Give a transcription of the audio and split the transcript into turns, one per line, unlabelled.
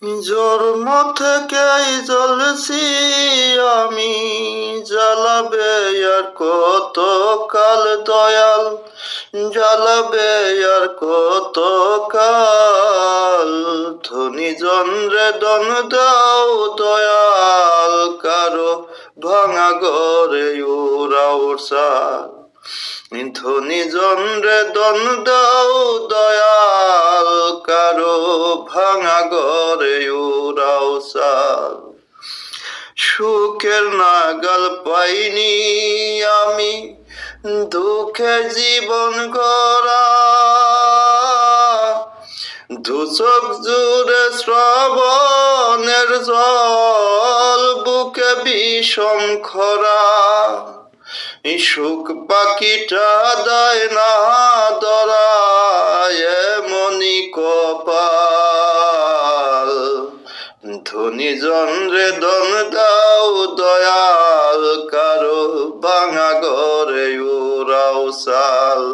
জন্ম থেকেই জ্বলছি আমি, জ্বালাবে আর কত কাল দয়াল, জ্বালাবে আর কত কাল। ধনী জনরে দন দাও দয়াল, কারো ভাঙা ঘরে উড়াও চাল। ধনী জনরে দন দাও দয়াল, কারো ভাঙা ঘরে উড়াও চাল। সুখের নাগাল পাইনি আমি, দুঃখে জীবন গড়া। দুচোখ জুড়ে শ্রাবণের জল, বুকে বিষম খরা। সুখ পাখিটা দেয় না ধরা, এমনি কপাল। ধনী জনরে দন দাও দয়াল, কারো ভাঙা ঘরে উড়াও চাল।